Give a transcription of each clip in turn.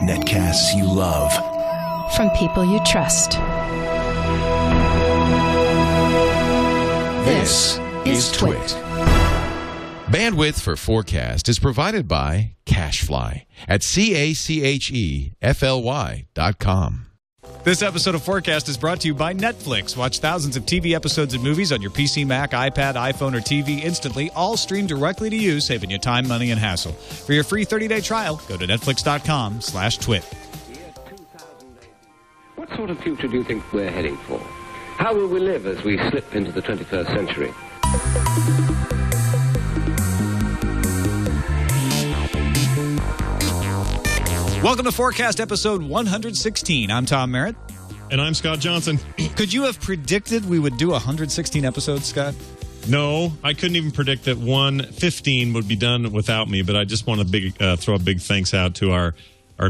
Netcasts you love. From people you trust. This is TWiT. Bandwidth for FourCast is provided by Cachefly at CACHEFLY.com. This episode of FourCast is brought to you by Netflix. Watch thousands of TV episodes and movies on your PC, Mac, iPad, iPhone, or TV instantly, all streamed directly to you, saving you time, money, and hassle. For your free 30-day trial, go to netflix.com/twit. What sort of future do you think we're heading for? How will we live as we slip into the 21st century? Welcome to FourCast episode 116. I'm Tom Merritt. And I'm Scott Johnson. Could you have predicted we would do 116 episodes, Scott? No, I couldn't even predict that 115 would be done without me, but I just want to throw a big thanks out to our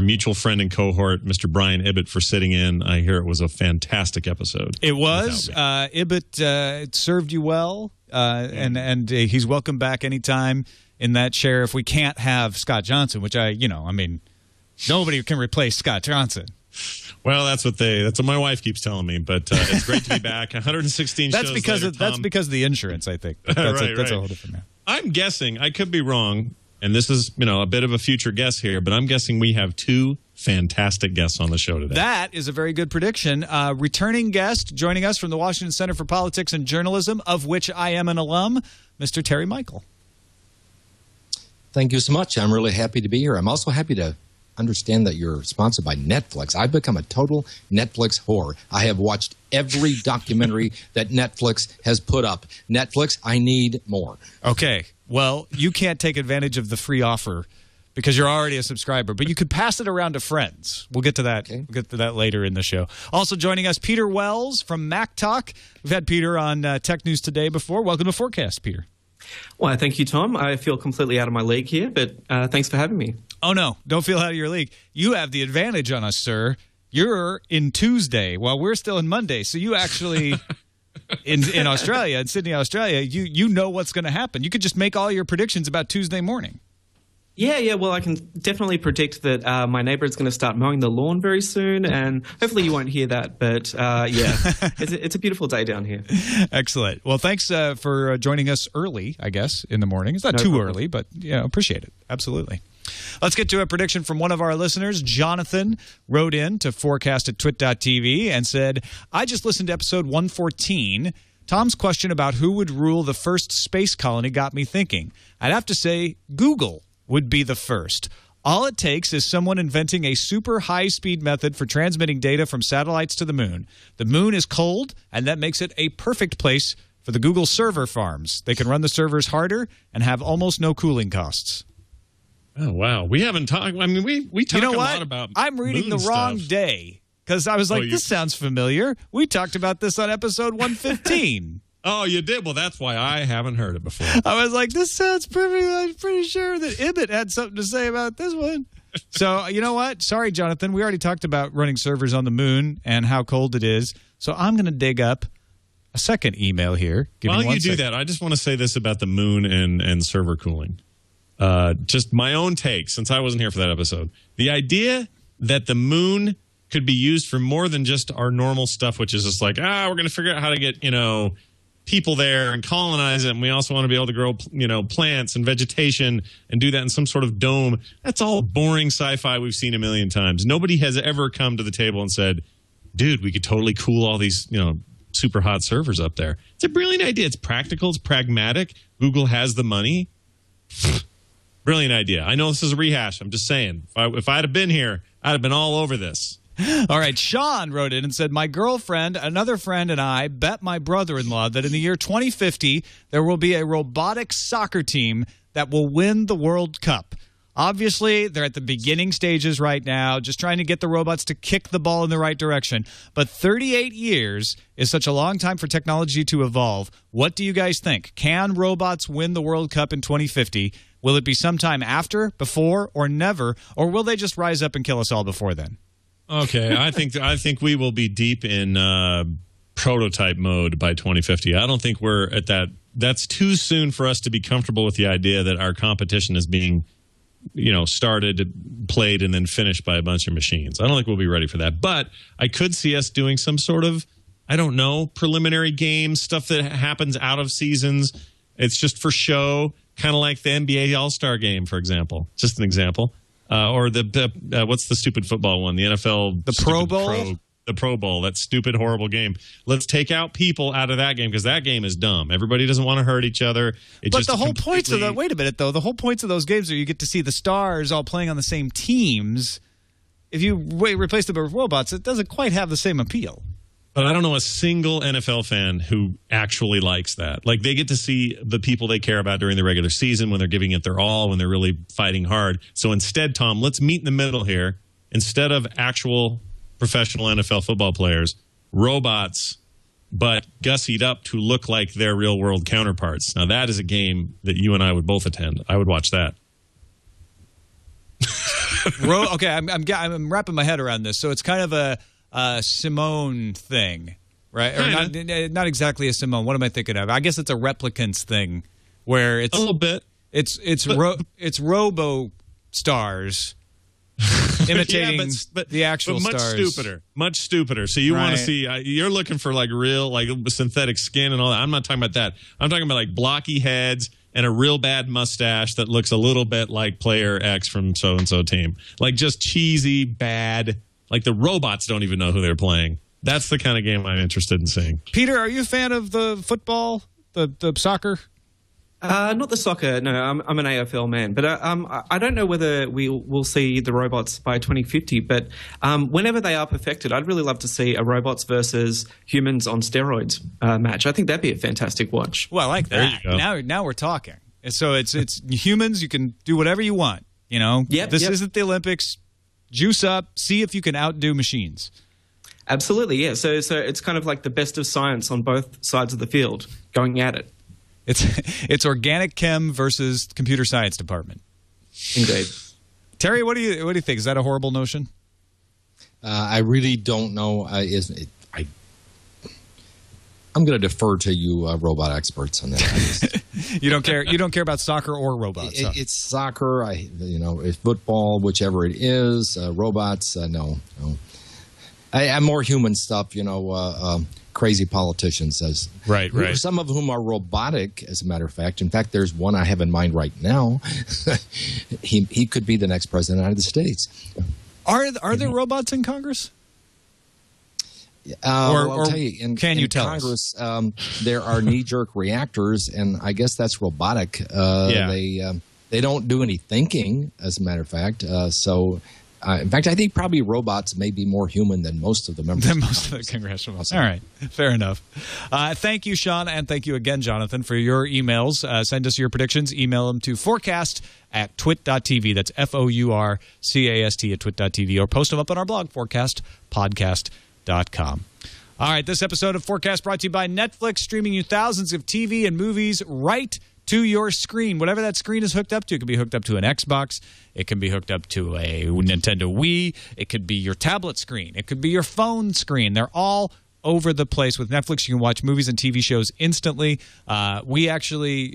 mutual friend and cohort, Mr. Brian Ibbett, for sitting in. I hear it was a fantastic episode. It was. Ibbett served you well, and he's welcome back anytime in that chair if we can't have Scott Johnson, which nobody can replace Scott Johnson. Well, that's what my wife keeps telling me, but it's great to be back. 116 that's shows because later, that's because of the insurance, I think. That's right. A whole different matter. I'm guessing, I could be wrong, and this is a bit of a future guess here, but I'm guessing we have two fantastic guests on the show today. That is a very good prediction. Returning guest joining us from the Washington Center for Politics and Journalism, of which I am an alum, Mr. Terry Michael. Thank you so much. I'm really happy to be here. I'm also happy to understand that you're sponsored by Netflix. I've become a total Netflix whore. I have watched every documentary that Netflix has put up. Netflix, I need more. Okay. Well, you can't take advantage of the free offer because you're already a subscriber, but you could pass it around to friends. We'll get to that. Okay. We'll get to that later in the show. Also joining us, Peter Wells from Mac Talk. We've had Peter on Tech News Today before. Welcome to FourCast, Peter. Well, thank you, Tom. I feel completely out of my league here, but thanks for having me. Oh, no. Don't feel out of your league. You have the advantage on us, sir. You're in Tuesday while we're still in Monday. So you actually, in Australia, in Sydney, Australia, you know what's going to happen. You could just make all your predictions about Tuesday morning. Yeah. Well, I can definitely predict that my neighbor is going to start mowing the lawn very soon, and hopefully you won't hear that. But it's a beautiful day down here. Excellent. Well, thanks for joining us early, I guess, in the morning. It's not too early, but appreciate it. Absolutely. Let's get to a prediction from one of our listeners. Jonathan wrote in to fourcast@twit.tv and said, I just listened to episode 114. Tom's question about who would rule the first space colony got me thinking. I'd have to say Google would be the first. All it takes is someone inventing a super high-speed method for transmitting data from satellites to the moon. The moon is cold, and that makes it a perfect place for the Google server farms. They can run the servers harder and have almost no cooling costs. Oh, wow. We haven't talked. I mean, we talk a lot about I'm reading the wrong day because I was like, this sounds familiar. We talked about this on episode 115. Oh, you did? Well, that's why I haven't heard it before. I was like, this sounds perfect. I'm pretty sure that Ibbett had something to say about this one. So, you know what? Sorry, Jonathan. We already talked about running servers on the moon and how cold it is. So I'm going to dig up a second email here. While you do that, I just want to say this about the moon and server cooling. Just my own take, since I wasn't here for that episode. The idea that the moon could be used for more than just our normal stuff, which is just like, we're going to figure out how to get, people there and colonize it, and we also want to be able to grow, plants and vegetation and do that in some sort of dome. That's all boring sci-fi we've seen a million times. Nobody has ever come to the table and said, dude, we could totally cool all these, super hot servers up there. It's a brilliant idea. It's practical. It's pragmatic. Google has the money. Brilliant idea. I know this is a rehash. I'm just saying. If I'd have been here, I'd have been all over this. All right, Sean wrote in and said, my girlfriend, another friend, and I bet my brother-in-law that in the year 2050, there will be a robotic soccer team that will win the World Cup. Obviously, they're at the beginning stages right now, just trying to get the robots to kick the ball in the right direction. But 38 years is such a long time for technology to evolve. What do you guys think? Can robots win the World Cup in 2050? Will it be sometime after, before, or never? Or will they just rise up and kill us all before then? Okay, I think we will be deep in prototype mode by 2050. I don't think we're at that. That's too soon for us to be comfortable with the idea that our competition is being started, played, and then finished by a bunch of machines. I don't think we'll be ready for that. But I could see us doing some sort of, I don't know, preliminary games, stuff that happens out of seasons. It's just for show, kind of like the NBA All-Star Game, for example. Just an example. Or the what's the stupid football one? The NFL. The Pro Bowl? The Pro Bowl, that stupid, horrible game. Let's take out people out of that game because that game is dumb. Everybody doesn't want to hurt each other. But the whole points of wait a minute, though. The whole points of those games are you get to see the stars all playing on the same teams. If you replace them with robots, it doesn't quite have the same appeal. But I don't know a single NFL fan who actually likes that. Like, they get to see the people they care about during the regular season when they're giving it their all, when they're really fighting hard. So instead, Tom, let's meet in the middle here. Instead of actual professional NFL football players, robots, but gussied up to look like their real-world counterparts. Now, that is a game that you and I would both attend. I would watch that. Okay, I'm wrapping my head around this. So it's kind of a Simone thing, right? Or not exactly a Simone. What am I thinking of? I guess it's a replicants thing, where it's a little bit. It's robo stars. Imitating the actual but stars. Much stupider. So you want to see, you're looking for like real, like synthetic skin and all that. I'm not talking about that. I'm talking about like blocky heads and a real bad mustache that looks a little bit like player X from so-and-so team. Like just cheesy, bad, like the robots don't even know who they're playing. That's the kind of game I'm interested in seeing. Peter, are you a fan of the football, the soccer? Not the soccer. No, I'm an AFL man. But I don't know whether we will see the robots by 2050. But whenever they are perfected, I'd really love to see a robots versus humans on steroids match. I think that'd be a fantastic watch. Well, I like that. There you go. Now we're talking. So it's humans. You can do whatever you want. This isn't the Olympics. Juice up. See if you can outdo machines. Absolutely, yeah. So it's kind of like the best of science on both sides of the field going at it. It's organic chem versus computer science department. Indeed. Terry, what do you think? Is that a horrible notion? I really don't know. I'm going to defer to you, robot experts, on that. You don't care. You don't care about soccer or robots. It's soccer. It's football, whichever it is. Robots, no. I'm more human stuff. Crazy politicians, right. Some of whom are robotic, as a matter of fact. In fact, there's one I have in mind right now. He could be the next president of the United States. Are there robots in Congress? I'll tell you, in Congress, there are knee-jerk reactors, and I guess that's robotic. They don't do any thinking, as a matter of fact. In fact, I think probably robots may be more human than most of the members. Than most of the congressional. All right. Fair enough. Thank you, Sean, and thank you again, Jonathan, for your emails. Send us your predictions. Email them to FourCast@twit.tv. That's FourCast@twit.tv. Or post them up on our blog, FourCastPodcast.com. All right. This episode of FourCast brought to you by Netflix, streaming you thousands of TV and movies right to your screen. Whatever that screen is hooked up to. It can be hooked up to an Xbox. It can be hooked up to a Nintendo Wii. It could be your tablet screen. It could be your phone screen. They're all over the place. With Netflix, you can watch movies and TV shows instantly. We actually,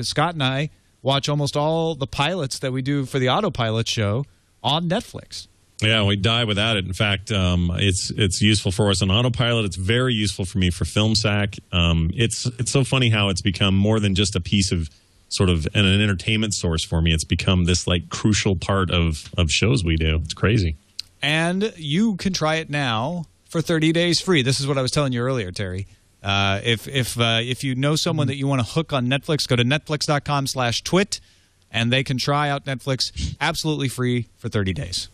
Scott and I, watch almost all the pilots that we do for the Autopilot show on Netflix. Yeah, we die without it. In fact, it's useful for us on Autopilot. It's very useful for me for FilmSack. It's so funny how it's become more than just a piece of sort of an entertainment source for me. It's become this like crucial part of shows we do. It's crazy. And you can try it now for 30 days free. This is what I was telling you earlier, Terry. If you know someone that you want to hook on Netflix, go to netflix.com/twit, and they can try out Netflix absolutely free for 30 days.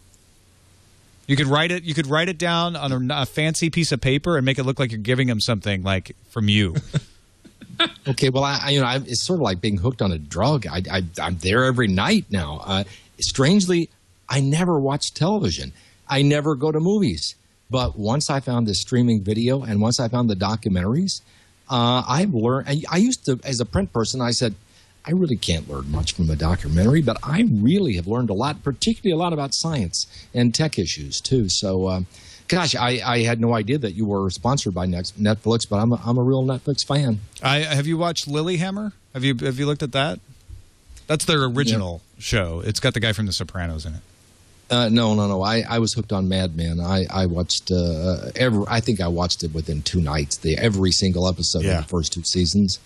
You could write it down on a fancy piece of paper and make it look like you're giving them something like from you. Okay, well, it's sort of like being hooked on a drug. I'm there every night now. Strangely, I never watch television. I never go to movies. But once I found the streaming video and once I found the documentaries, I've learned. I used to, as a print person, I said, I really can't learn much from a documentary, but I really have learned a lot, particularly a lot about science and tech issues, too. So, gosh, I had no idea that you were sponsored by Netflix, but I'm a real Netflix fan. Have you watched Lilyhammer? Have you looked at that? That's their original show. It's got the guy from The Sopranos in it. No. I was hooked on Mad Men. I watched I think I watched it within 2 nights. Every single episode of the first 2 seasons.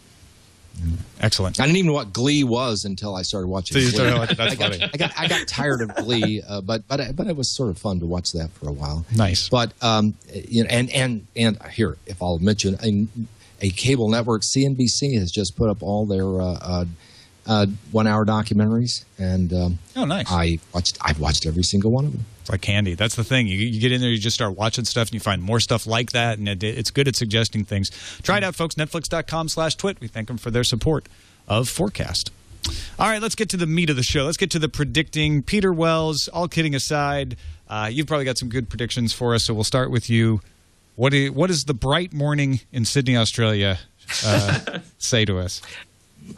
Excellent. I didn't even know what Glee was until I started watching. That's funny. I got tired of Glee, but it was sort of fun to watch that for a while. Nice. But you know, and here, if I'll mention a cable network, CNBC has just put up all their 1-hour documentaries, and nice. I've watched every single one of them. It's like candy. That's the thing. You get in there, you just start watching stuff, and you find more stuff like that, and it's good at suggesting things. Try it out, folks. Netflix.com/twit. We thank them for their support of FourCast. All right, let's get to the meat of the show. Let's get to the predicting. Peter Wells, all kidding aside, you've probably got some good predictions for us, so we'll start with you. What does the bright morning in Sydney, Australia say to us?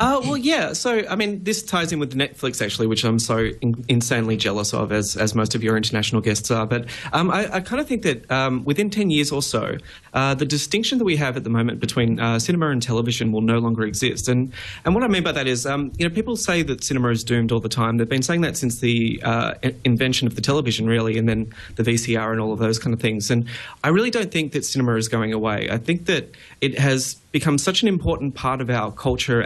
Well, yeah. So, I mean, this ties in with Netflix, actually, which I'm so insanely jealous of, as most of your international guests are. But I kind of think that within 10 years or so, the distinction that we have at the moment between cinema and television will no longer exist. And what I mean by that is, people say that cinema is doomed all the time. They've been saying that since the invention of the television, really, and then the VCR and all of those kind of things. And I really don't think that cinema is going away. I think that it has become such an important part of our culture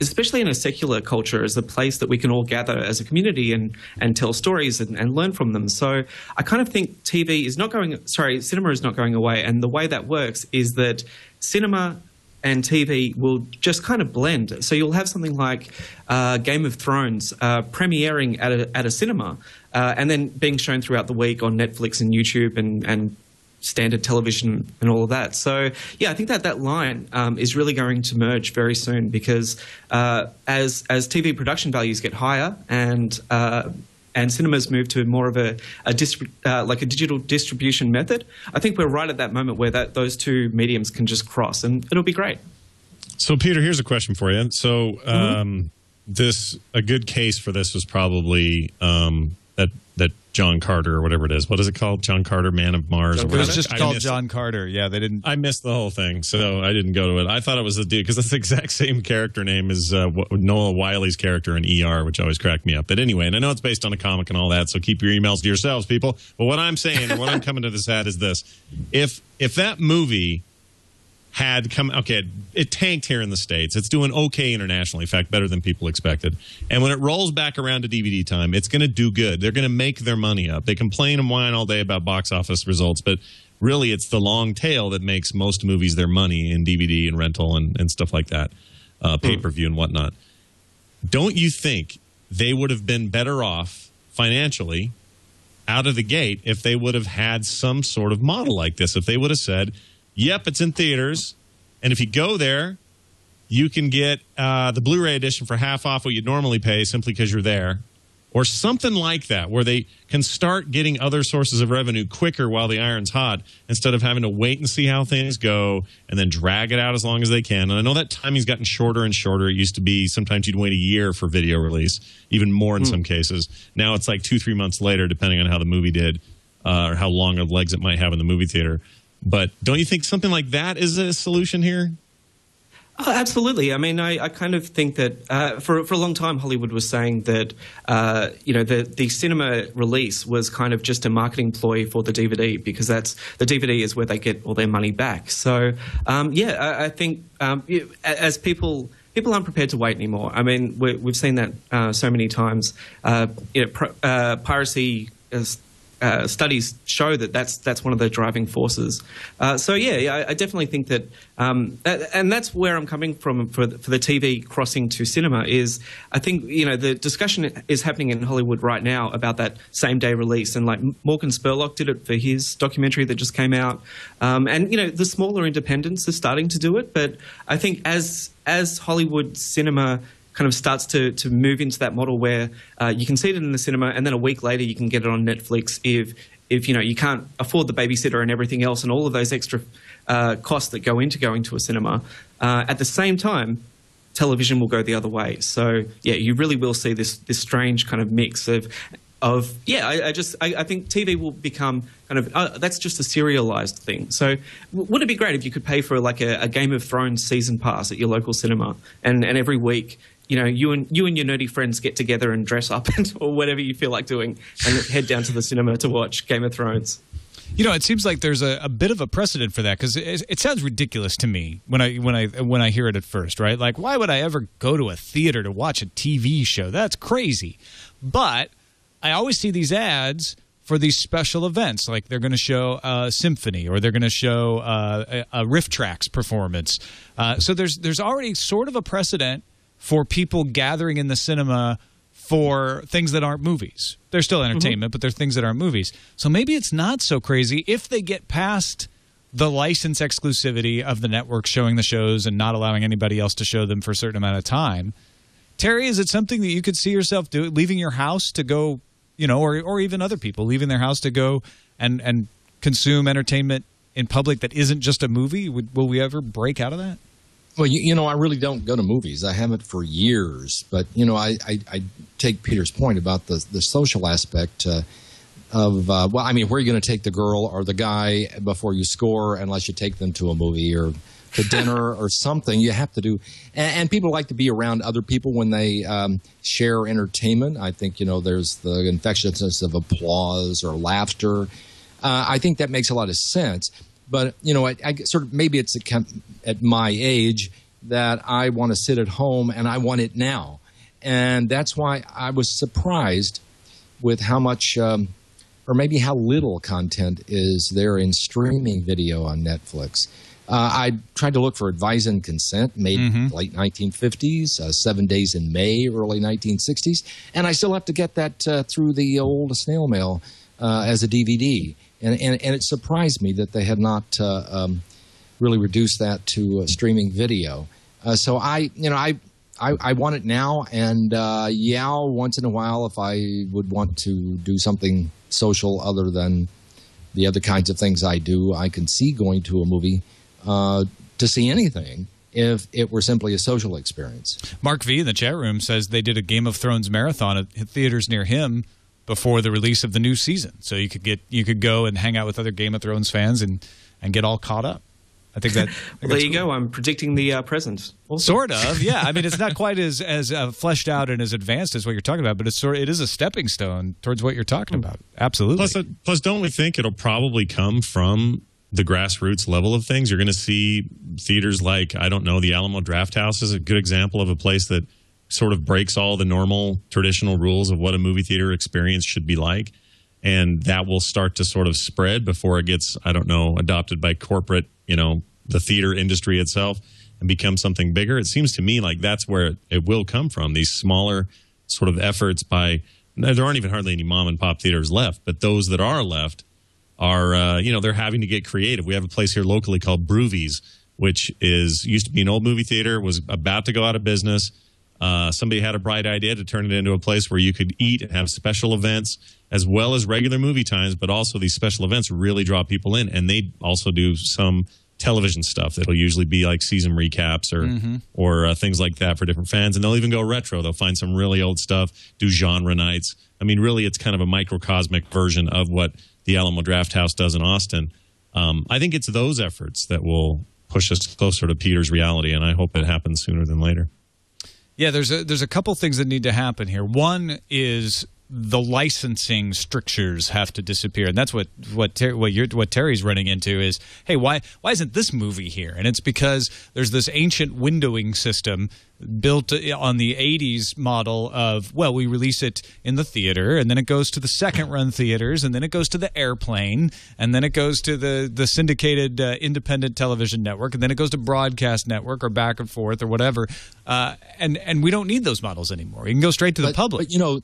especially in a secular culture, as a place that we can all gather as a community and tell stories and learn from them. So I kind of think cinema is not going away. And the way that works is that cinema and TV will just kind of blend. So you'll have something like Game of Thrones premiering at a cinema and then being shown throughout the week on Netflix and YouTube and standard television and all of that. So, yeah, I think that line is really going to merge very soon because as TV production values get higher and cinemas move to more of a digital distribution method, I think we're right at that moment where those two mediums can just cross, and it'll be great. So, Peter, here's a question for you. So, a good case for this was probably that John Carter or whatever it is. What is it called? John Carter, Man of Mars. It was just called John Carter. Yeah, they didn't. I missed the whole thing, so I didn't go to it. I thought it was the dude because that's the exact same character name as Noah Wiley's character in ER, which always cracked me up. But anyway, and I know it's based on a comic and all that, so keep your emails to yourselves, people. But what I'm saying and what I'm coming to this at is this: if that movie had come, it tanked here in the States. It's doing okay internationally, in fact, better than people expected. And when it rolls back around to DVD time, it's going to do good. They're going to make their money up. They complain and whine all day about box office results, but really it's the long tail that makes most movies their money in DVD and rental and stuff like that, pay-per-view and whatnot. Don't you think they would have been better off financially out of the gate if they would have had some sort of model like this? If they would have said, yep, it's in theaters, and if you go there, you can get the Blu-ray edition for half off what you'd normally pay simply because you're there, or something like that, where they can start getting other sources of revenue quicker while the iron's hot instead of having to wait and see how things go and then drag it out as long as they can. And I know that timing's gotten shorter and shorter. It used to be sometimes you'd wait a year for video release, even more in some cases. Now it's like 2-3 months later, depending on how the movie did or how long of legs it might have in the movie theater. But don't you think something like that is a solution here? Oh, absolutely. I mean, I kind of think that for a long time, Hollywood was saying that, the cinema release was kind of just a marketing ploy for the DVD because the DVD is where they get all their money back. So, I think as people aren't prepared to wait anymore. I mean, we've seen that so many times. Piracy studies show that's one of the driving forces. I definitely think that, and that's where I'm coming from for the TV crossing to cinema is I think, the discussion is happening in Hollywood right now about that same day release. And like Morgan Spurlock did it for his documentary that just came out. The smaller independents are starting to do it. But I think as Hollywood cinema kind of starts to move into that model where you can see it in the cinema and then a week later you can get it on Netflix if you can't afford the babysitter and everything else and all of those extra costs that go into going to a cinema. At the same time, television will go the other way. So, you really will see this strange kind of mix of I think TV will become kind of that's just a serialized thing. So would it be great if you could pay for like a Game of Thrones season pass at your local cinema and every week you and your nerdy friends get together and dress up or whatever you feel like doing and head down to the cinema to watch Game of Thrones. It seems like there's a bit of a precedent for that, because it sounds ridiculous to me when I hear it at first, right? Like, why would I ever go to a theater to watch a TV show? That's crazy. But I always see these ads for these special events, like they're going to show a symphony or they're going to show a Riff Tracks performance. So there's already sort of a precedent for people gathering in the cinema for things that aren't movies. They're still entertainment, but they're things that aren't movies. So maybe it's not so crazy if they get past the license exclusivity of the network showing the shows and not allowing anybody else to show them for a certain amount of time. Terry, is it something that you could see yourself leaving your house to go, or even other people leaving their house to go and consume entertainment in public that isn't just a movie? Will we ever break out of that? Well, I really don't go to movies. I haven't for years. But, I take Peter's point about the social aspect of, where are you going to take the girl or the guy before you score unless you take them to a movie or to dinner or something. You have to do. And people like to be around other people when they share entertainment. I think, there's the infectiousness of applause or laughter. I think that makes a lot of sense. But, I sort of maybe it's at my age that I want to sit at home and I want it now. And that's why I was surprised with how much or maybe how little content is there in streaming video on Netflix. I tried to look for Advise and Consent, made late 1950s, 7 Days in May, early 1960s. And I still have to get that through the old snail mail as a DVD. And it surprised me that they had not really reduced that to streaming video. So I want it now, and once in a while, if I would want to do something social other than the other kinds of things I do, I can see going to a movie to see anything if it were simply a social experience. Mark V in the chat room says they did a Game of Thrones marathon at theaters near him before the release of the new season, so you could go and hang out with other Game of Thrones fans and get all caught up. I think that. Well, there you go. I'm predicting the present. Also. Sort of, yeah. I mean, it's not quite as fleshed out and as advanced as what you're talking about, but it is a stepping stone towards what you're talking about. Absolutely. Plus, don't we think it'll probably come from the grassroots level of things? You're going to see theaters like, I don't know, the Alamo Drafthouse is a good example of a place that sort of breaks all the normal traditional rules of what a movie theater experience should be like. And that will start to sort of spread before it gets, I don't know, adopted by corporate, the theater industry itself and become something bigger. It seems to me like that's where it will come from. These smaller sort of efforts by, there aren't even hardly any mom and pop theaters left, but those that are left are, they're having to get creative. We have a place here locally called Broovies, which used to be an old movie theater, was about to go out of business. Somebody had a bright idea to turn it into a place where you could eat and have special events as well as regular movie times, but also these special events really draw people in. And they also do some television stuff that'll usually be like season recaps or things like that for different fans. And they'll even go retro. They'll find some really old stuff, do genre nights. I mean, really, it's kind of a microcosmic version of what the Alamo Drafthouse does in Austin. I think it's those efforts that will push us closer to Peter's reality, and I hope it happens sooner than later. Yeah, there's a couple things that need to happen here. One is the licensing strictures have to disappear, and that's what Terry's running into is, hey, why isn't this movie here? And it's because there's this ancient windowing system built on the 80s model of, well, we release it in the theater, and then it goes to the second-run theaters, and then it goes to the airplane, and then it goes to the syndicated independent television network, and then it goes to broadcast network or back and forth or whatever. And we don't need those models anymore. You can go straight to the public. But,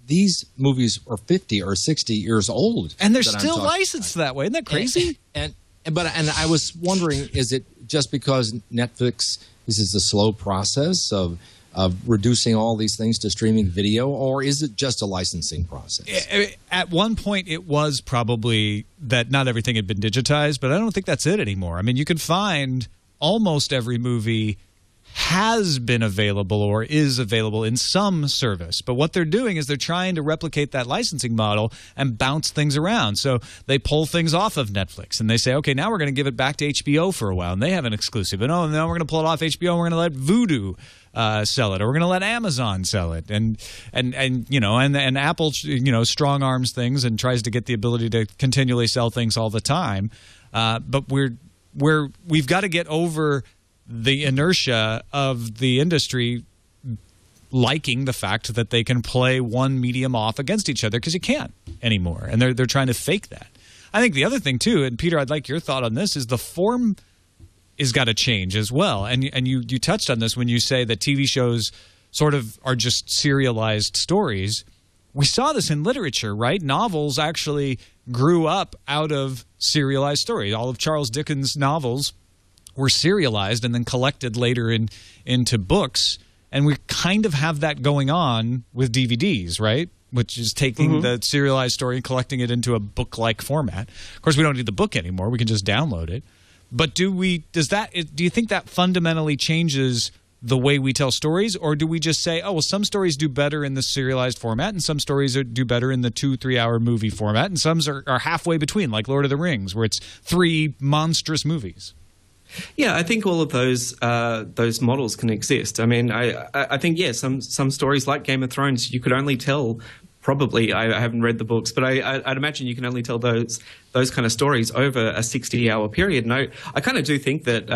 these movies are 50 or 60 years old. And they're still licensed that way. Isn't that crazy? And I was wondering, is it just because Netflix, this is a slow process of reducing all these things to streaming video, or is it just a licensing process? At one point, it was probably that not everything had been digitized, but I don't think that's it anymore. I mean, you can find almost every movie has been available or is available in some service. But what they're doing is they're trying to replicate that licensing model and bounce things around. So they pull things off of Netflix and they say, okay, now we're going to give it back to HBO for a while. And they have an exclusive. And now we're going to pull it off HBO and we're going to let Vudu sell it, or we're going to let Amazon sell it. And Apple, strong arms things and tries to get the ability to continually sell things all the time. But we've got to get over the inertia of the industry liking the fact that they can play one medium off against each other, because you can't anymore, and they're trying to fake that. I think the other thing too, and Peter, I'd like your thought on this, is the form is got to change as well. And you touched on this when you say that TV shows sort of are just serialized stories. We saw this in literature, right? Novels actually grew up out of serialized stories. All of Charles Dickens' novels were serialized and then collected later into books. And we kind of have that going on with DVDs, right? Which is taking the serialized story and collecting it into a book-like format. Of course, we don't need the book anymore. We can just download it. But do you think that fundamentally changes the way we tell stories? Or do we just say, oh, well, some stories do better in the serialized format and some stories do better in the 2-3 hour movie format, and some are halfway between, like Lord of the Rings, where it's 3 monstrous movies? Yeah, I think all of those models can exist. I mean, I think, yeah, some stories like Game of Thrones, you could only tell, probably, I haven't read the books, but I'd imagine you can only tell those kind of stories over a 60-hour period. And I kind of do think that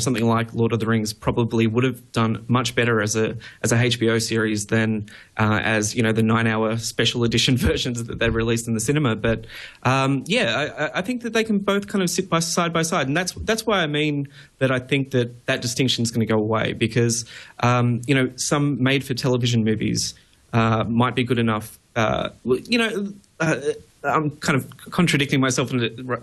something like Lord of the Rings probably would have done much better as a HBO series than as the 9-hour special edition versions that they released in the cinema. But I think that they can both kind of sit side by side, and that's why I mean that I think that distinction is going to go away, because some made-for-television movies might be good enough. I'm kind of contradicting myself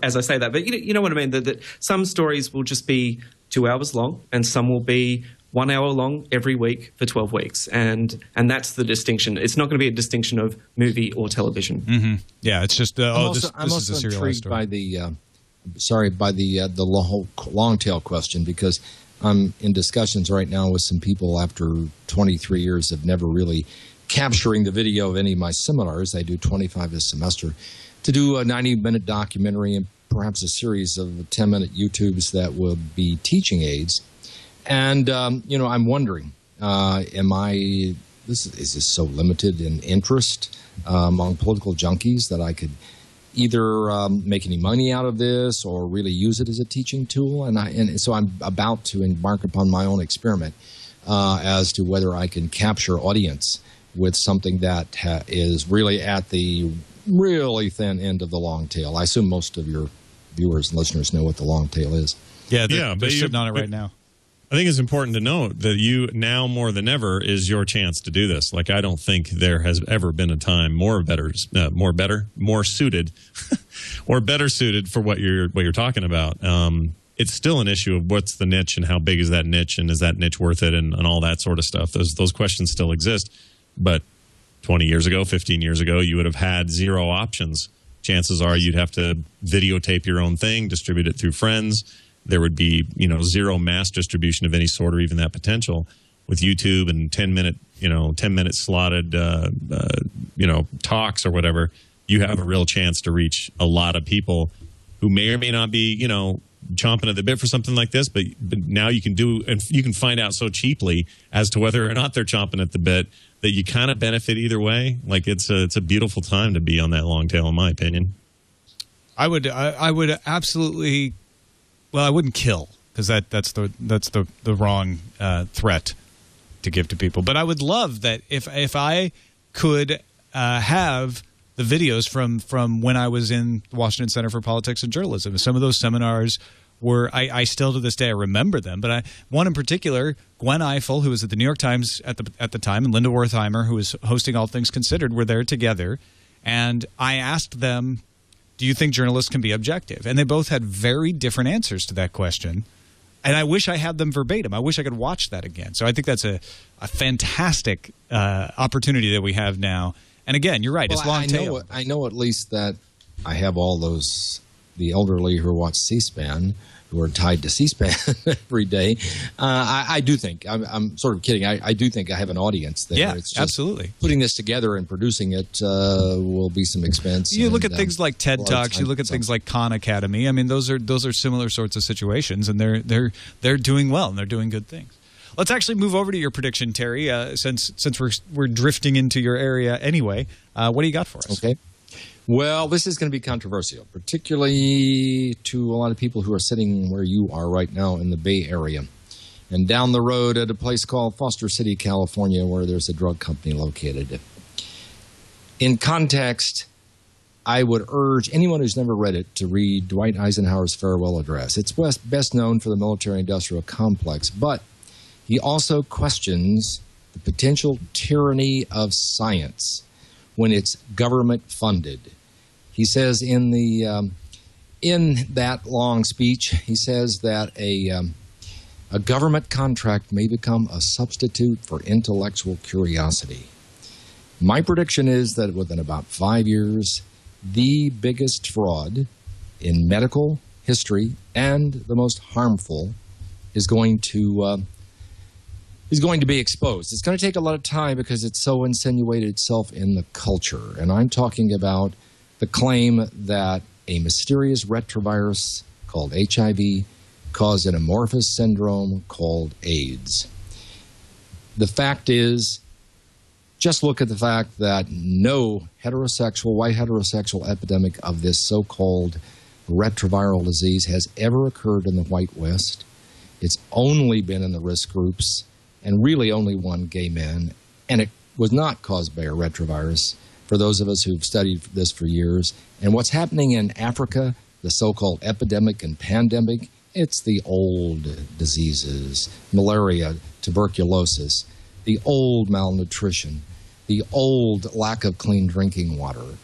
as I say that, but you know what I mean, that some stories will just be 2 hours long and some will be 1 hour long every week for 12 weeks. And that's the distinction. It's not going to be a distinction of movie or television. Mm-hmm. Yeah, it's just, I'm this also is a serialized intrigued story. by the whole long tail question, because I'm in discussions right now with some people after 23 years of never really capturing the video of any of my seminars. I do 25 a semester, to do a 90-minute documentary and perhaps a series of 10-minute YouTubes that will be teaching aids. And, I'm wondering, is this so limited in interest among political junkies that I could either make any money out of this or really use it as a teaching tool? And so I'm about to embark upon my own experiment as to whether I can capture audience with something that is really at the really thin end of the long tail. I assume most of your viewers and listeners know what the long tail is. Yeah, they're sitting on it right now. I think it's important to note that you, now more than ever, is your chance to do this. Like, I don't think there has ever been a time more suited or better suited for what you're talking about. It's still an issue of what's the niche and how big is that niche, and is that niche worth it, and all that sort of stuff. Those questions still exist. But 20 years ago, 15 years ago, you would have had 0 options. Chances are you'd have to videotape your own thing, distribute it through friends. There would be, 0 mass distribution of any sort, or even that potential. With YouTube and 10-minute slotted, talks or whatever, you have a real chance to reach a lot of people who may or may not be, chomping at the bit for something like this. But now you can find out so cheaply as to whether or not they're chomping at the bit, that you kind of benefit either way. Like, it's a beautiful time to be on that long tail, in my opinion. I would absolutely. Well, I wouldn't kill, because that's the wrong threat to give to people. But I would love that if I could have the videos from when I was in the Washington Center for Politics and Journalism. Some of those seminars were, I still to this day I remember them. But one in particular, Gwen Ifill, who was at the New York Times at the time, and Linda Wertheimer, who was hosting All Things Considered, were there together. And I asked them, do you think journalists can be objective? And they both had very different answers to that question. And I wish I had them verbatim. I wish I could watch that again. So I think that's a fantastic opportunity that we have now. And again, you're right. It's long tail. I know at least that I have all those the elderly who watch C-SPAN, who are tied to C-SPAN every day. I do think, I'm sort of kidding, I do think I have an audience there. Yeah, it's just absolutely. Putting this together and producing it will be some expense. You look at things like TED Talks, you look at things like Khan Academy. I mean, those are similar sorts of situations, and they're doing well, and they're doing good things. Let's actually move over to your prediction, Terry, since we're drifting into your area anyway. What do you got for us? Okay. Well, this is going to be controversial, particularly to a lot of people who are sitting where you are right now in the Bay Area and down the road at a place called Foster City, California, where there's a drug company located. In context, I would urge anyone who's never read it to read Dwight Eisenhower's farewell address. It's best known for the military-industrial complex, but he also questions the potential tyranny of science when it's government-funded. He says in that long speech, he says that a government contract may become a substitute for intellectual curiosity. My prediction is that within about 5 years, the biggest fraud in medical history and the most harmful is going to be exposed. It's going to take a lot of time because it's so insinuated itself in the culture. And I'm talking about the claim that a mysterious retrovirus called HIV caused an amorphous syndrome called AIDS. The fact is, just look at the fact that no white heterosexual epidemic of this so-called retroviral disease has ever occurred in the white West. It's only been in the risk groups, and really only one gay men, and it was not caused by a retrovirus, for those of us who've studied this for years. And what's happening in Africa, the so-called epidemic and pandemic, it's the old diseases, malaria, tuberculosis, the old malnutrition, the old lack of clean drinking water,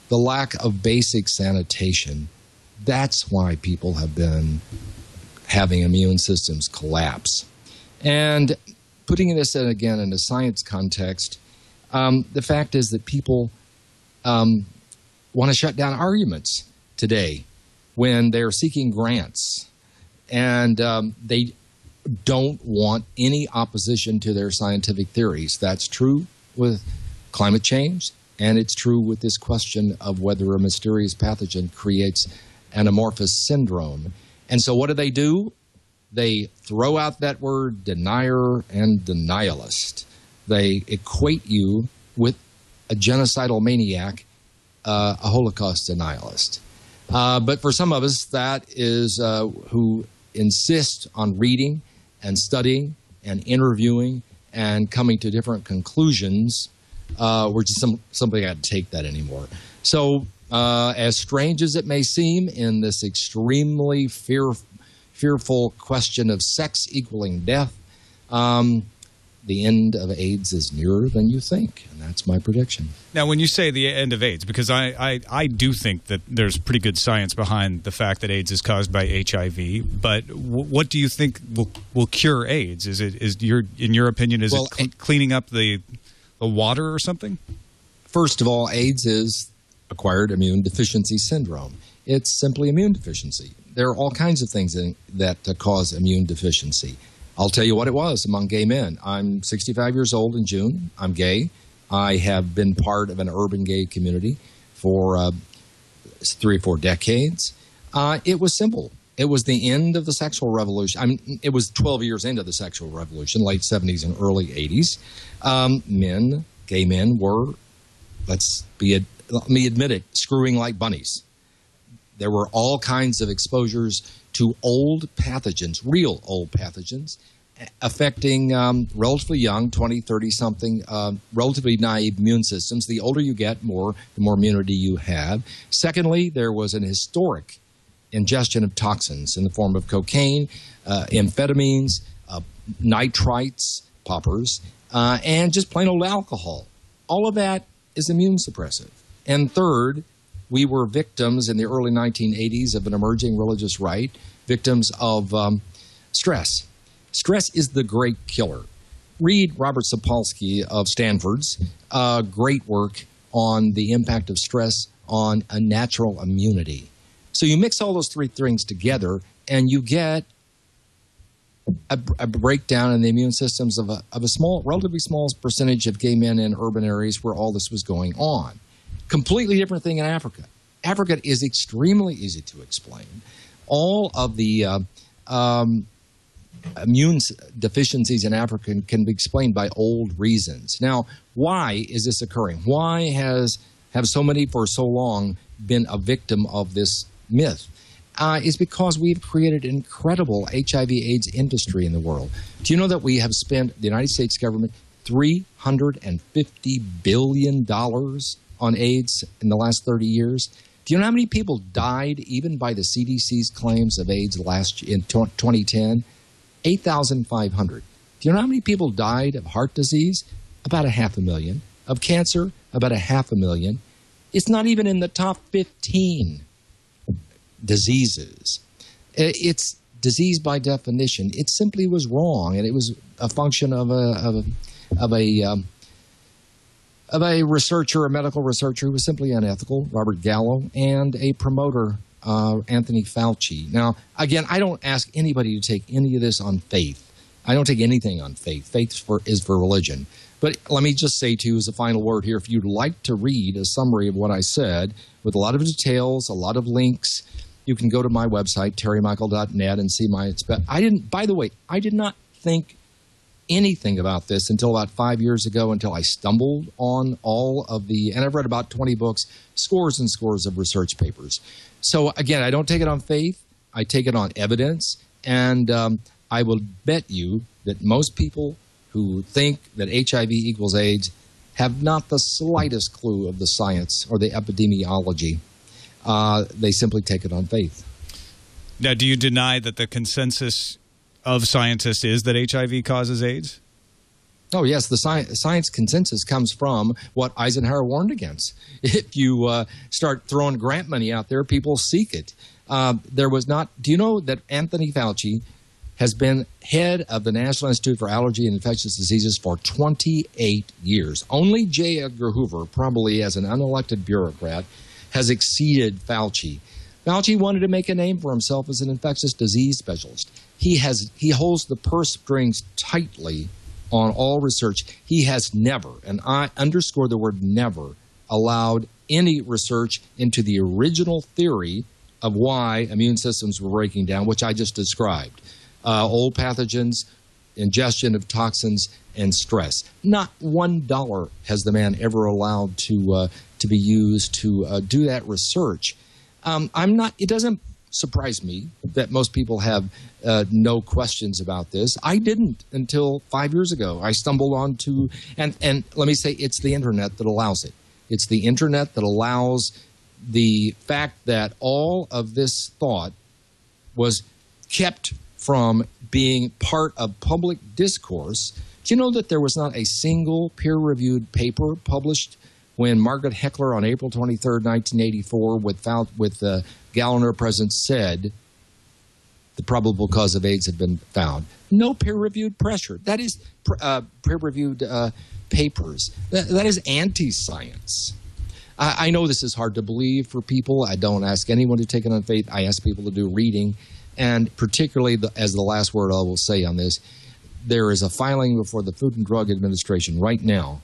the lack of basic sanitation. That's why people have been having immune systems collapse. And putting this in, again, in a science context, the fact is that people want to shut down arguments today when they're seeking grants, and they don't want any opposition to their scientific theories. That's true with climate change, and it's true with this question of whether a mysterious pathogen creates an amorphous syndrome. And so what do? They throw out that word denier and denialist. They equate you with a genocidal maniac, a Holocaust denialist. But for some of us, that is who insist on reading and studying and interviewing and coming to different conclusions, we're just somebody got to take that anymore. So as strange as it may seem in this extremely fearful question of sex equaling death, the end of AIDS is nearer than you think, and that's my prediction. Now, when you say the end of AIDS, because I do think that there's pretty good science behind the fact that AIDS is caused by HIV, but what do you think will cure AIDS? In your opinion, is it cleaning up the water or something? First of all, AIDS is acquired immune deficiency syndrome. It's simply immune deficiency. There are all kinds of things that cause immune deficiency. I'll tell you what it was among gay men. I'm 65 years old in June. I'm gay. I have been part of an urban gay community for 3 or 4 decades. It was simple. It was the end of the sexual revolution. I mean, it was 12 years into the sexual revolution, late 70s and early 80s. Gay men were, let me admit it, screwing like bunnies. There were all kinds of exposures to old pathogens, real old pathogens, affecting relatively young, 20, 30-something, relatively naive immune systems. The older you get, the more immunity you have. Secondly, there was an historic ingestion of toxins in the form of cocaine, amphetamines, nitrites, poppers, and just plain old alcohol. All of that is immune suppressive. And third, we were victims in the early 1980s of an emerging religious right, victims of stress. Stress is the great killer. Read Robert Sapolsky of Stanford's great work on the impact of stress on a natural immunity. So you mix all those three things together, and you get a breakdown in the immune systems of a small, relatively small percentage of gay men in urban areas where all this was going on. Completely different thing in Africa. Africa is extremely easy to explain. All of the immune deficiencies in Africa can be explained by old reasons. Now, why is this occurring? Why have so many for so long been a victim of this myth? Is because we've created an incredible HIV/AIDS industry in the world. Do you know that we have spent, the United States government, $350 billion on AIDS in the last 30 years? Do you know how many people died even by the CDC's claims of AIDS in 2010? 8,500. Do you know how many people died of heart disease? About 500,000. Of cancer? About 500,000. It's not even in the top 15 diseases. It's disease by definition. It simply was wrong, and it was a function of a researcher, a medical researcher who was simply unethical, Robert Gallo, and a promoter, Anthony Fauci. Now, again, I don't ask anybody to take any of this on faith. I don't take anything on faith. Faith is for religion. But let me just say to you as a final word here, if you'd like to read a summary of what I said with a lot of details, a lot of links, you can go to my website, terrymichael.net, and see my – by the way, I did not think anything about this until about 5 years ago, until I stumbled on all of the – and I've read about 20 books, scores and scores of research papers. So, again, I don't take it on faith. I take it on evidence. And I will bet you that most people who think that HIV equals AIDS have not the slightest clue of the science or the epidemiology. They simply take it on faith. Now, do you deny that the consensus of scientists is that HIV causes AIDS? Oh, yes. The science consensus comes from what Eisenhower warned against. If you start throwing grant money out there, people seek it. There was not – do you know that Anthony Fauci has been head of the National Institute for Allergy and Infectious Diseases for 28 years? Only J. Edgar Hoover, probably as an unelected bureaucrat, has exceeded Fauci. Fauci wanted to make a name for himself as an infectious disease specialist. He holds the purse strings tightly on all research. He has never, and I underscore the word never, allowed any research into the original theory of why immune systems were breaking down, which I just described. Old pathogens, ingestion of toxins, and stress. Not $1 has the man ever allowed to be used to do that research. It doesn't surprise me that most people have no questions about this. I didn't until 5 years ago. I stumbled onto, and let me say, it's the internet that allows it. It's the internet that allows the fact that all of this thought was kept from being part of public discourse. Do you know that there was not a single peer-reviewed paper published when Margaret Heckler on April 23rd, 1984, with Galliner present, said the probable cause of AIDS had been found? No peer-reviewed pressure. That is peer-reviewed papers. That is anti-science. I know this is hard to believe for people. I don't ask anyone to take it on faith. I ask people to do reading. And particularly, as the last word I will say on this, there is a filing before the Food and Drug Administration right now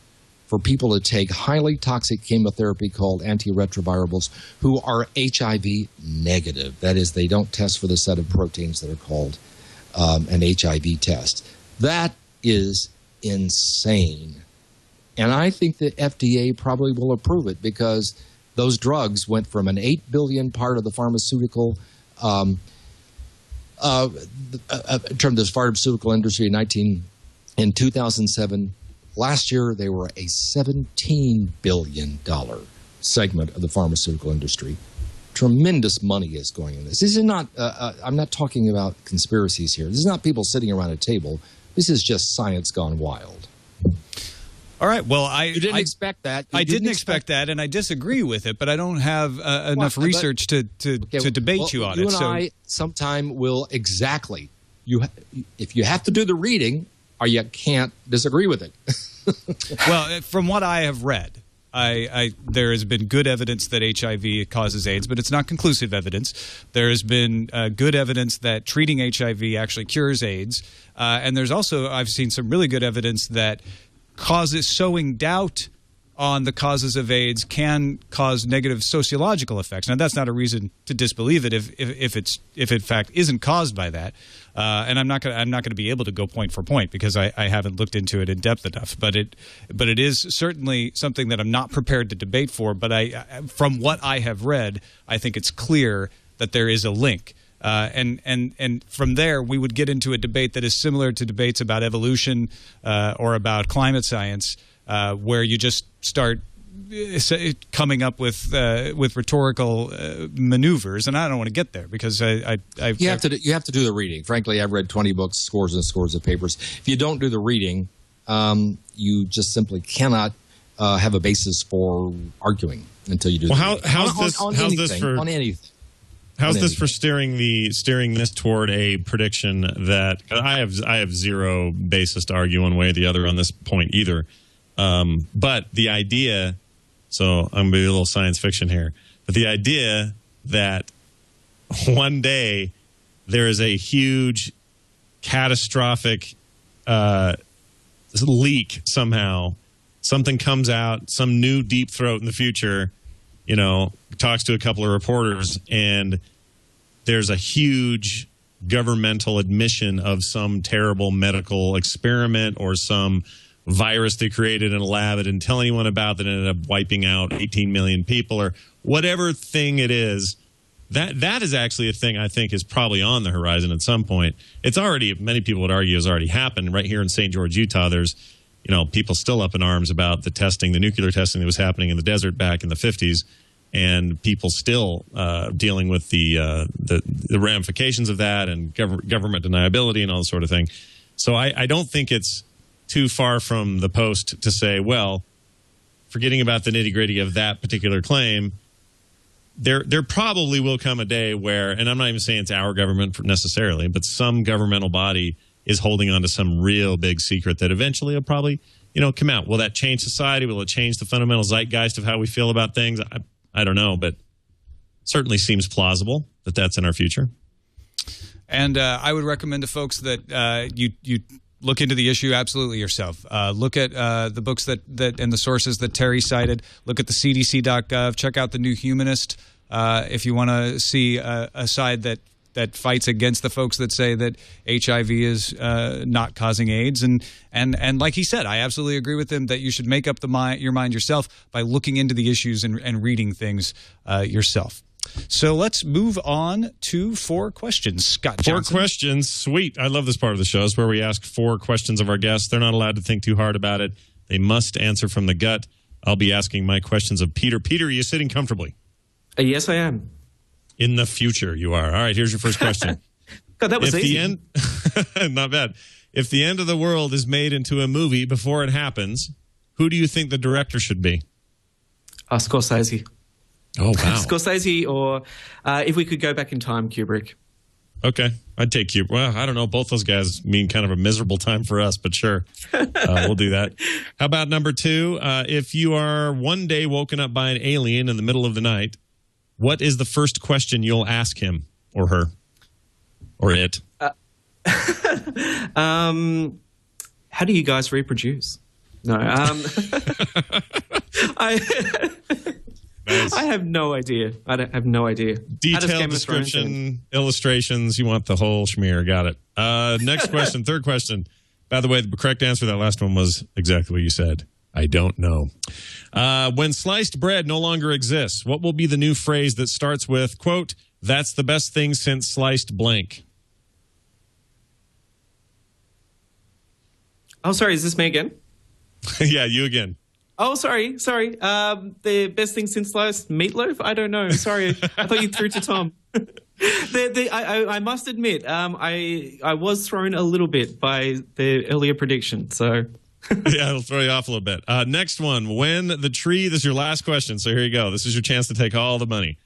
for people to take highly toxic chemotherapy called antiretrovirals who are HIV negative. That is, they don't test for the set of proteins that are called an HIV test. That is insane. And I think the FDA probably will approve it because those drugs went from an $8 billion part of the pharmaceutical in terms of the pharmaceutical industry in 2007. Last year, they were a $17 billion segment of the pharmaceutical industry. Tremendous money is going in this. This is not, I'm not talking about conspiracies here. This is not people sitting around a table. This is just science gone wild. All right. Well, you didn't expect that. I didn't expect that, and I disagree with it. But I don't have enough research to debate you on it. You and I sometime will exactly. If you have to do the reading, or you can't disagree with it. Well, from what I have read, there has been good evidence that HIV causes AIDS, but it's not conclusive evidence. There has been good evidence that treating HIV actually cures AIDS. And there's also, I've seen some really good evidence that sowing doubt on the causes of AIDS can cause negative sociological effects. Now, that's not a reason to disbelieve it if it in fact isn't caused by that. And I'm not going to be able to go point for point because I haven't looked into it in depth enough. But it is certainly something that I'm not prepared to debate for. But from what I have read, I think it's clear that there is a link. And from there, we would get into a debate that is similar to debates about evolution or about climate science, where you just start coming up with rhetorical maneuvers, and I don't want to get there because you have to do the reading. Frankly, I've read 20 books, scores and scores of papers. If you don't do the reading, you just simply cannot have a basis for arguing until you do. Well, how's this for steering this toward a prediction that I have zero basis to argue one way or the other on this point either. But the idea, so I'm going to be a little science fiction here, but the idea that one day there is a huge catastrophic leak somehow, something comes out, some new deep throat in the future, talks to a couple of reporters, and there's a huge governmental admission of some terrible medical experiment or some virus they created in a lab that didn't tell anyone about that ended up wiping out 18 million people or whatever thing it is. That is actually a thing I think is probably on the horizon at some point. It's already, many people would argue, has already happened. Right here in St. George, Utah, there's people still up in arms about the nuclear testing that was happening in the desert back in the 50s, and people still dealing with the ramifications of that and government deniability and all this sort of thing. So I don't think it's too far from the Post to say, well, forgetting about the nitty-gritty of that particular claim, there probably will come a day where, and I'm not even saying it's our government necessarily, but some governmental body is holding on to some real big secret that eventually will probably, come out. Will that change society? Will it change the fundamental zeitgeist of how we feel about things? I don't know, but certainly seems plausible that that's in our future. And I would recommend to folks that you look into the issue absolutely yourself. Look at the books that and the sources that Terry cited. Look at the CDC.gov. Check out the New Humanist if you want to see a side that fights against the folks that say that HIV is not causing AIDS. And like he said, I absolutely agree with him that you should make up your mind yourself by looking into the issues and reading things yourself. So let's move on to 4 questions. Scott Johnson. 4 questions. Sweet. I love this part of the show. It's where we ask 4 questions of our guests. They're not allowed to think too hard about it. They must answer from the gut. I'll be asking my questions of Peter. Peter, are you sitting comfortably? Yes, I am. In the future, you are. All right, here's your first question. God, that was easy. Not bad. If the end of the world is made into a movie before it happens, who do you think the director should be? Scorsese. Oh, wow. Scorsese, or if we could go back in time, Kubrick. Okay, I'd take Kubrick. Well, I don't know. Both those guys mean kind of a miserable time for us, but sure. We'll do that. How about number 2? If you are one day woken up by an alien in the middle of the night, what is the first question you'll ask him or her or it? How do you guys reproduce? No. Nice. I have no idea. I have no idea. Detailed description, illustrations. You want the whole schmear. Got it. Next question, third question. By the way, the correct answer to that last one was exactly what you said. I don't know. When sliced bread no longer exists, what will be the new phrase that starts with, quote, "That's the best thing since sliced blank"? Oh, sorry. Is this me again? Yeah, you again. Oh, sorry. The best thing since sliced meatloaf? I don't know. Sorry. I thought you threw to Tom. I must admit, I was thrown a little bit by the earlier prediction. So, yeah, it'll throw you off a little bit. Next one. When the tree, this is your last question. So here you go. This is your chance to take all the money.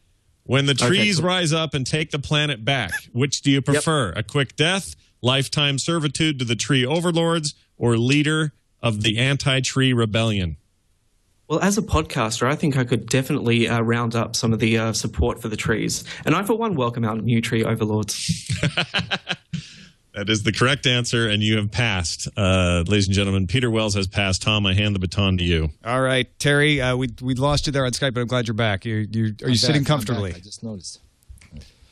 When the trees rise up and take the planet back, which do you prefer? Yep. A quick death, lifetime servitude to the tree overlords, or leader of the anti-tree rebellion? Well, as a podcaster, I think I could definitely round up some of the support for the trees. And I, for one, welcome our new tree overlords. That is the correct answer, and you have passed. Ladies and gentlemen, Peter Wells has passed. Tom, I hand the baton to you. All right, Terry, we lost you there on Skype, but I'm glad you're back. Are you sitting comfortably? I just noticed.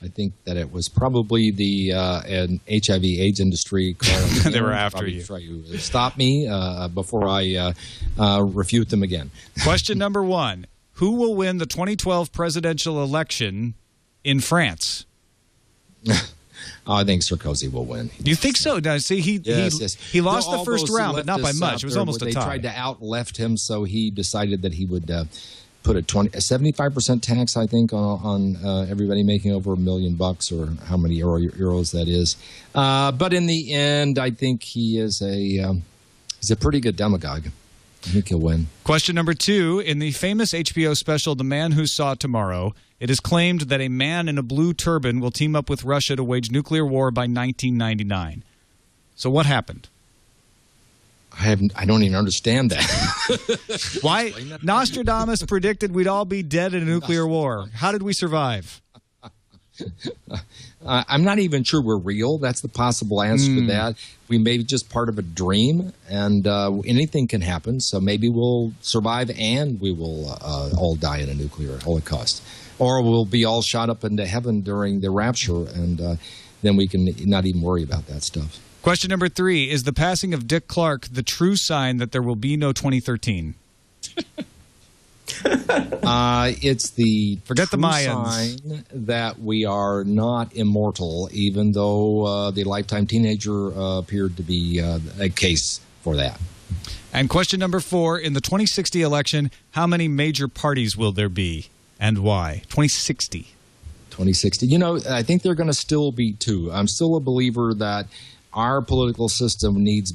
I think that it was probably the an HIV/AIDS industry. They were after you. Try to stop me before I refute them again. Question number 1. Who will win the 2012 presidential election in France? I think Sarkozy will win. Do you think so? Now, see, he lost the first round, but not by leftists much. It was almost a tie. They tried to out-left him, so he decided that he would put a 75% tax, I think, on everybody making over $1 million, or how many euros that is. But in the end, I think he's a pretty good demagogue. I think he'll win. Question number 2. In the famous HBO special, The Man Who Saw Tomorrow, it is claimed that a man in a blue turban will team up with Russia to wage nuclear war by 1999. So what happened? I don't even understand that. Why? Nostradamus predicted we'd all be dead in a nuclear war. How did we survive? I'm not even sure we're real. That's the possible answer to that. We may be just part of a dream, and anything can happen. So maybe we'll survive and we will all die in a nuclear holocaust. Or we'll be all shot up into heaven during the rapture, and then we can not even worry about that stuff. Question number 3. Is the passing of Dick Clark the true sign that there will be no 2013? It's the Forget the Mayans. sign that we are not immortal, even though the Lifetime Teenager appeared to be a case for that. And question number 4. In the 2060 election, how many major parties will there be and why? 2060. 2060. You know, I think they're going to still be 2. I'm still a believer that our political system needs...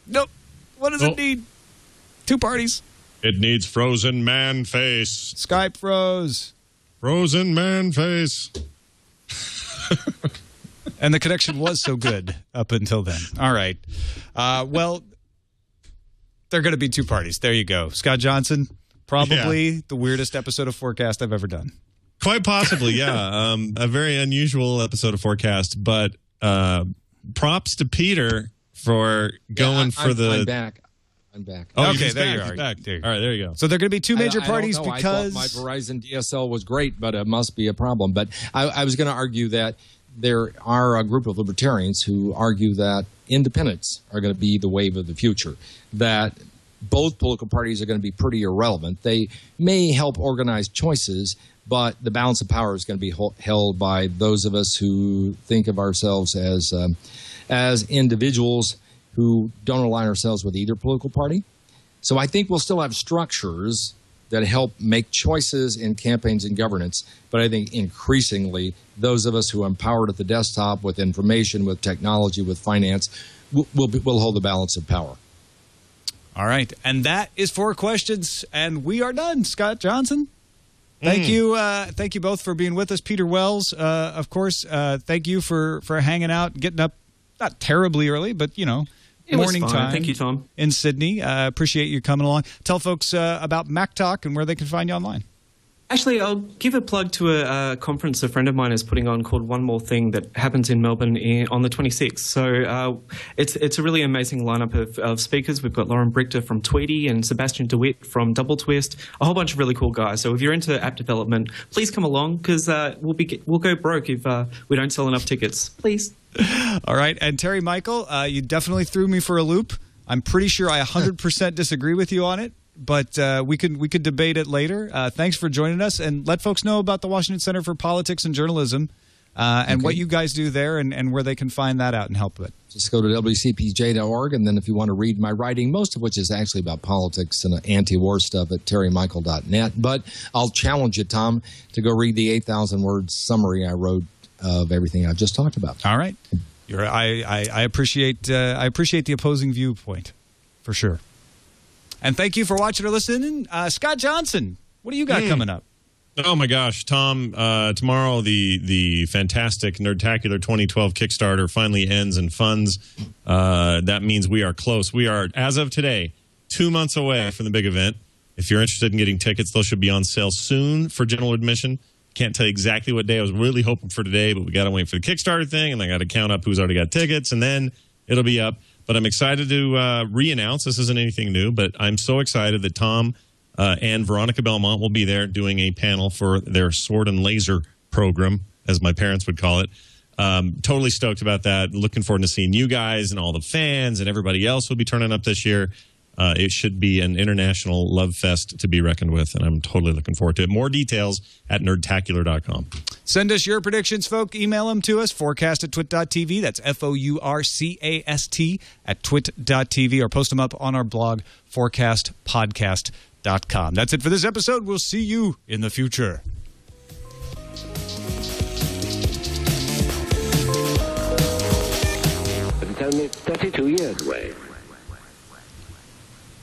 Nope. What does it need? 2 parties. It needs frozen man face. Skype froze. Frozen man face. And the connection was so good up until then. All right. Well, there are going to be 2 parties. There you go. Scott Johnson, probably the weirdest episode of FourCast I've ever done. Quite possibly, yeah. A very unusual episode of FourCast, but props to Peter for going for the... I'm back. Oh, okay, there you are. All right, there you go. So there are going to be 2 major parties because... I thought my Verizon DSL was great, but it must be a problem. But I was going to argue that there are a group of libertarians who argue that independents are going to be the wave of the future, that both political parties are going to be pretty irrelevant. They may help organize choices, but the balance of power is going to be held by those of us who think of ourselves as individuals who don't align ourselves with either political party. So I think we'll still have structures that help make choices in campaigns and governance, but I think increasingly those of us who are empowered at the desktop with information, with technology, with finance, will hold the balance of power. All right, and that is 4 questions, and we are done. Scott Johnson, thank you both for being with us. Peter Wells, of course, thank you for hanging out, getting up not terribly early, but you know, morning time. Thank you, Tom. In Sydney. Appreciate you coming along. Tell folks about Mac Talk and where they can find you online. Actually, I'll give a plug to a conference a friend of mine is putting on called One More Thing that happens in Melbourne on the 26th. So it's a really amazing lineup of speakers. We've got Lauren Brichter from TWiT and Sebastian DeWitt from Double Twist, a whole bunch of really cool guys. So if you're into app development, please come along because we'll go broke if we don't sell enough tickets. Please. All right. And Terry Michael, you definitely threw me for a loop. I'm pretty sure I 100% disagree with you on it. But we could debate it later. Thanks for joining us, and let folks know about the Washington Center for Politics and Journalism and what you guys do there and where they can find that out and help with it. Just go to wcpj.org, and then if you want to read my writing, most of which is actually about politics and anti-war stuff, at terrymichael.net. But I'll challenge you, Tom, to go read the 8,000-word summary I wrote of everything I've just talked about. All right. I appreciate the opposing viewpoint, for sure. And thank you for watching or listening. Scott Johnson, what do you got coming up? Oh, my gosh, Tom. Tomorrow, the fantastic Nerdtacular 2012 Kickstarter finally ends and funds. That means we are close. We are, as of today, 2 months away from the big event. If you're interested in getting tickets, those should be on sale soon for general admission. Can't tell you exactly what day. I was really hoping for today, but we got to wait for the Kickstarter thing, and I got to count up who's already got tickets, and then it'll be up. But I'm excited to re-announce. This isn't anything new, but I'm so excited that Tom and Veronica Belmont will be there doing a panel for their Sword and Laser program, as my parents would call it. Totally stoked about that. Looking forward to seeing you guys and all the fans and everybody else will be turning up this year. It should be an international love fest to be reckoned with, and I'm totally looking forward to it. More details at nerdtacular.com. Send us your predictions, folk. Email them to us, fourcast@twit.tv. That's FOURCAST at twit.tv, or post them up on our blog, fourcastpodcast.com. That's it for this episode. We'll see you in the future. But it's only 32 years away.